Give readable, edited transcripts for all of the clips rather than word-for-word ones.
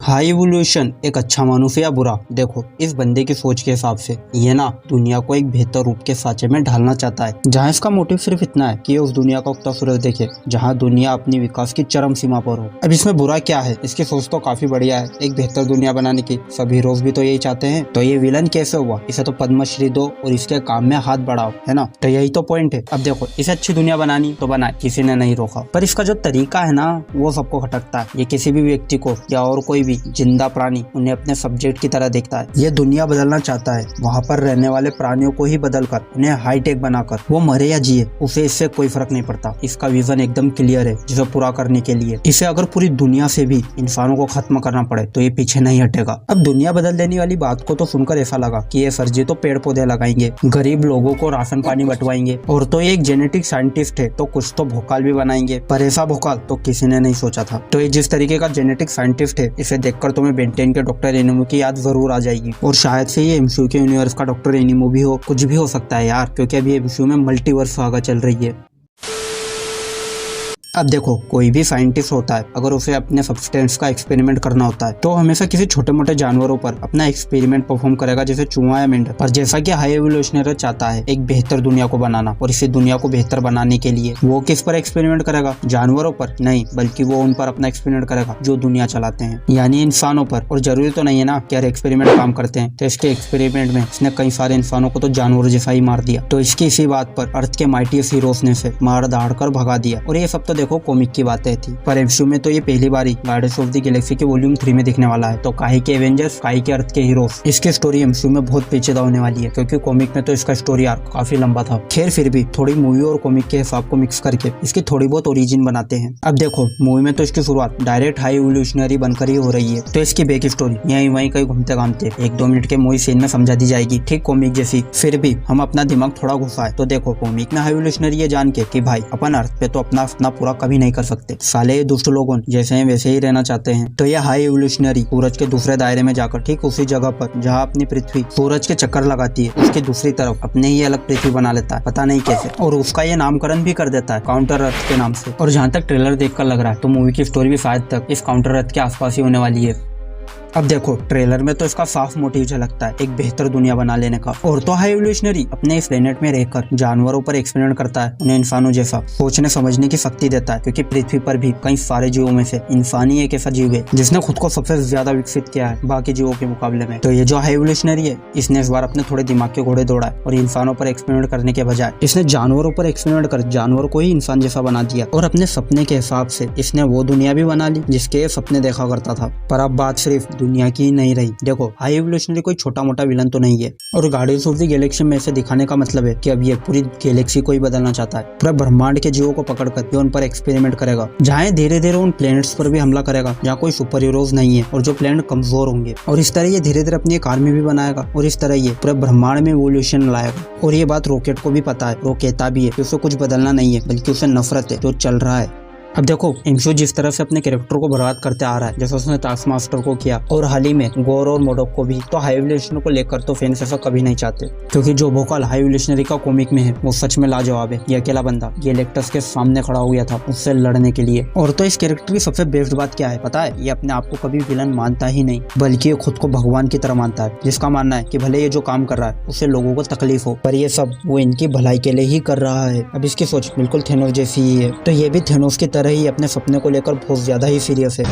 High evolution एक अच्छा मानुस है या बुरा? देखो, इस बंदे की सोच के हिसाब से ये ना दुनिया को एक बेहतर रूप के सांचे में ढालना चाहता है, जहाँ इसका मोटिव सिर्फ इतना है कि ये उस दुनिया का उगता सूरज देखे जहाँ दुनिया अपनी विकास की चरम सीमा पर हो। अब इसमें बुरा क्या है? इसकी सोच तो काफी बढ़िया है, एक बेहतर दुनिया बनाने की। सभी हीरोज भी तो यही चाहते हैं। तो ये विलन कैसे हुआ? इसे तो पद्मश्री दो और इसके काम में हाथ बढ़ाओ, है ना? तो यही तो पॉइंट है। अब देखो, इसे अच्छी दुनिया बनानी तो बनाए, किसी ने नहीं रोका, पर इसका जो तरीका है ना वो सबको खटकता है। ये किसी भी व्यक्ति को या और कोई भी जिंदा प्राणी उन्हें अपने सब्जेक्ट की तरह देखता है। ये दुनिया बदलना चाहता है, वहाँ पर रहने वाले प्राणियों को ही बदलकर उन्हें हाईटेक बनाकर, वो मरे या जिए उसे इससे कोई फर्क नहीं पड़ता। इसका विजन एकदम क्लियर है, जिसे पूरा करने के लिए इसे अगर पूरी दुनिया से भी इंसानों को खत्म करना पड़े तो ये पीछे नहीं हटेगा। अब दुनिया बदल देने वाली बात को तो सुनकर ऐसा लगा कि ये सर जी तो पेड़ पौधे लगाएंगे, गरीब लोगों को राशन पानी बंटवाएंगे, और तो ये एक जेनेटिक साइंटिस्ट है तो कुछ तो भोकाल भी बनाएंगे। पर ऐसा भोकाल तो किसी ने नहीं सोचा था। तो ये जिस तरीके का जेनेटिक साइंटिस्ट है, इसे देखकर तुम्हें बेंटेन के डॉक्टर एनिमो की याद जरूर आ जाएगी। और शायद से ये एमसीयू के यूनिवर्स का डॉक्टर एनिमो भी हो, कुछ भी हो सकता है यार, क्योंकि अभी एमसीयू में मल्टीवर्स सागा चल रही है। अब देखो, कोई भी साइंटिस्ट होता है, अगर उसे अपने सब्सटेंस का एक्सपेरिमेंट करना होता है तो हमेशा किसी छोटे मोटे जानवरों पर अपना एक्सपेरिमेंट परफॉर्म करेगा, जैसे चूहा या मेंढक। पर जैसा कि हाई एवोल्यूशनरी चाहता है एक बेहतर दुनिया को बनाना, और इसी दुनिया को बेहतर बनाने के लिए वो किस पर एक्सपेरिमेंट करेगा? जानवरों पर नहीं, बल्कि वो उन पर अपना एक्सपेरिमेंट करेगा जो दुनिया चलाते हैं, यानी इंसानों पर। और जरूरी तो नहीं है ना कि हर एक्सपेरिमेंट काम करते हैं, तो इसके एक्सपेरिमेंट में इसने कई सारे इंसानों को तो जानवरों जैसा ही मार दिया। तो इसकी इसी बात पर अर्थ के माइटीएस्ट हीरोज ने से मार दाड़ कर भगा दिया। और ये सब तो देखो कॉमिक की बात थी, पर एमसीयू में तो ये पहली बार ही गार्डियंस ऑफ द गैलेक्सी के वॉल्यूम 3 में दिखने वाला है। तो काहे के एवेंजर्स, काहे के अर्थ के हीरोज, इसकी स्टोरी एमसीयू में बहुत पेचीदा होने वाली है, क्योंकि कॉमिक में तो इसका स्टोरी आर्क काफी लंबा था। खैर, फिर भी थोड़ी मूवी और कॉमिक के हिसाब को मिक्स करके इसकी थोड़ी बहुत ओरिजिन बनाते हैं। अब देखो, मूवी में तो इसकी शुरुआत डायरेक्ट हाई एवोल्यूशनरी बनकर ही हो रही है, तो इसकी बैक स्टोरी यहीं वहीं कहीं घूमते घामते 1-2 मिनट के मूवी सीन में समझा दी जाएगी, ठीक कॉमिक जैसी। फिर भी हम अपना दिमाग थोड़ा घुसाए तो देखो, कॉमिक में हाई एवोल्यूशनरी ये जान के कि भाई अपन अर्थ पे तो अपना पूरा कभी नहीं कर सकते, साले दुष्ट लोगों जैसे हैं वैसे ही रहना चाहते हैं। तो ये हाई एवोल्यूशनरी सूरज के दूसरे दायरे में जाकर ठीक उसी जगह पर जहाँ अपनी पृथ्वी सूरज के चक्कर लगाती है, उसकी दूसरी तरफ अपने ही अलग पृथ्वी बना लेता है, पता नहीं कैसे, और उसका ये नामकरण भी कर देता है काउंटर अर्थ के नाम से। और जहाँ तक ट्रेलर देखकर लग रहा है तो मूवी की स्टोरी भी शायद तक इस काउंटर अर्थ के आसपास ही होने वाली है। अब देखो, ट्रेलर में तो इसका साफ मोटिव झलकता है एक बेहतर दुनिया बना लेने का। और तो हाई एवोल्यूशनरी अपने इस प्लेनेट में रहकर जानवरों पर एक्सपेरिमेंट करता है, उन्हें इंसानों जैसा सोचने समझने की शक्ति देता है, क्योंकि पृथ्वी पर भी कई सारे जीवों में से इंसान ही एक ऐसा जीव है जिसने खुद को सबसे ज्यादा विकसित किया है बाकी जीवों के मुकाबले में। तो ये जो हाई एवोल्यूशनरी है, इसने इस बार अपने थोड़े दिमाग के घोड़े दौड़ा है, और इंसानों पर एक्सपेरिमेंट करने के बजाय इसने जानवरों पर एक्सपेरिमेंट कर जानवरों को ही इंसान जैसा बना दिया, और अपने सपने के हिसाब से इसने वो दुनिया भी बना ली जिसके सपने देखा करता था। पर अब बात सिर्फ दुनिया की नहीं रही। देखो, हाई एवोल्यूशनरी कोई छोटा मोटा विलन तो नहीं है, और गार्डियंस ऑफ द गैलेक्सी में से दिखाने का मतलब है कि अब ये पूरी गैलेक्सी को ही बदलना चाहता है। पूरा ब्रह्मांड के जीवों को पकड़कर ये उन पर एक्सपेरिमेंट करेगा, जहाँ धीरे धीरे उन प्लैनेट्स पर भी हमला करेगा जहाँ कोई सुपर हीरोज नहीं है और जो प्लैनेट कमजोर होंगे। और इस तरह ये धीरे धीरे अपनी एक आर्मी भी बनाएगा, और इस तरह ये पूरे ब्रह्मांड में एवोल्यूशन लाएगा। और ये बात रॉकेट को भी पता है, वो कहता भी है कि उसे कुछ बदलना नहीं है, बल्कि उसे नफरत है जो चल रहा है। अब देखो, एमसीयू जिस तरह से अपने कैरेक्टर को बर्बाद करते आ रहा है, जैसे उसने टास्क मास्टर को किया और हाल ही में गोर और मोडोक को भी, तो हाई एवोल्यूशन को लेकर तो फैंस ऐसा कभी नहीं चाहते, क्योंकि जो भोकाल हाई एवोल्यूशनरी का कॉमिक में है वो सच में लाजवाब है। ये अकेला बंदा गैलेक्टस के सामने खड़ा हो गया था उससे लड़ने के लिए। और तो इस कैरेक्टर की सबसे बेस्ट बात क्या है पता है? ये अपने आप को कभी विलन मानता ही नहीं, बल्कि ये खुद को भगवान की तरह मानता है, जिसका मानना है कि भले ये जो काम कर रहा है उससे लोगों को तकलीफ हो, पर ये सब वो इनकी भलाई के लिए ही कर रहा है। अब इसकी सोच बिल्कुल थेनोस जैसी ही है, तो ये भी थेनोस की तरह ही अपने सपने को लेकर बहुत ज्यादा ही सीरियस है,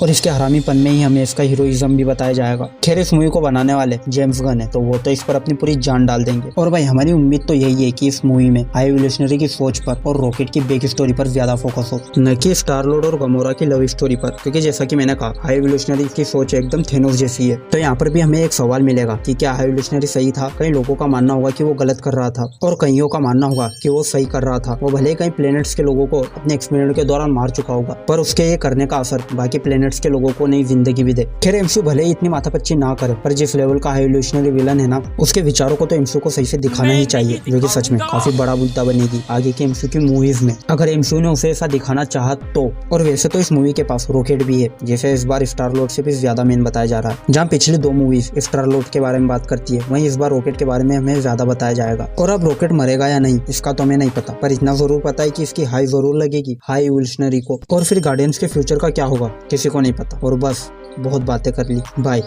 और इसके हरामीपन में ही हमें इसका हीरोइज्म भी बताया जाएगा। खैर, इस मूवी को बनाने वाले जेम्स गन है, तो वो तो इस पर अपनी पूरी जान डाल देंगे। और भाई, हमारी उम्मीद तो यही है कि इस मूवी में हाई एवोल्यूशनरी की सोच पर और रॉकेट की बैक स्टोरी पर ज्यादा फोकस हो, न कि स्टार लॉर्ड और गमोरा की लव स्टोरी पर, क्योंकि जैसा कि मैंने कहा हाई एवोल्यूशनरी की सोच एकदम थेनोस जैसी है। तो यहाँ पर भी हमें एक सवाल मिलेगा कि क्या हाई एवोल्यूशनरी सही था? कई लोगों का मानना होगा कि वो गलत कर रहा था, और कईयों का मानना होगा कि वो सही कर रहा था। वो भले कई प्लैनेट्स के लोगों को अपने एक्सपेरिमेंट के दौरान मार चुका होगा, पर उसके ये करने का असर बाकी प्लैनेट्स प्लैनेट्स के लोगों को नई जिंदगी भी दे। खैर एमसीयू भले ही इतनी माथापच्ची ना करे, पर जिस लेवल का हाई एवोल्यूशनरी विलन है ना, उसके विचारों को तो एमसीयू को सही से दिखाना ही चाहिए, जो कि सच में काफी बड़ा मुद्दा बनेगी आगे के एमसीयू की मूवीज में, अगर एमसीयू ने उसे ऐसा दिखाना चाहा तो। और वैसे तो इस मूवी के पास रॉकेट भी है, जैसे इस बार स्टार लॉर्ड से भी ज्यादा मेन बताया जा रहा है। जहाँ पिछली 2 मूवीज स्टार लॉर्ड के बारे में बात करती है, वहीं इस बार रॉकेट के बारे में हमें ज्यादा बताया जाएगा। और अब रॉकेट मरेगा या नहीं इसका तो हमें नहीं पता, पर इतना जरूर पता है कि इसकी हाई जरूर लगेगी, हाई एवोल्यूशनरी को। और फिर गार्डियंस के फ्यूचर का क्या होगा किसी को नहीं पता। और बस बहुत बातें कर ली, बाय।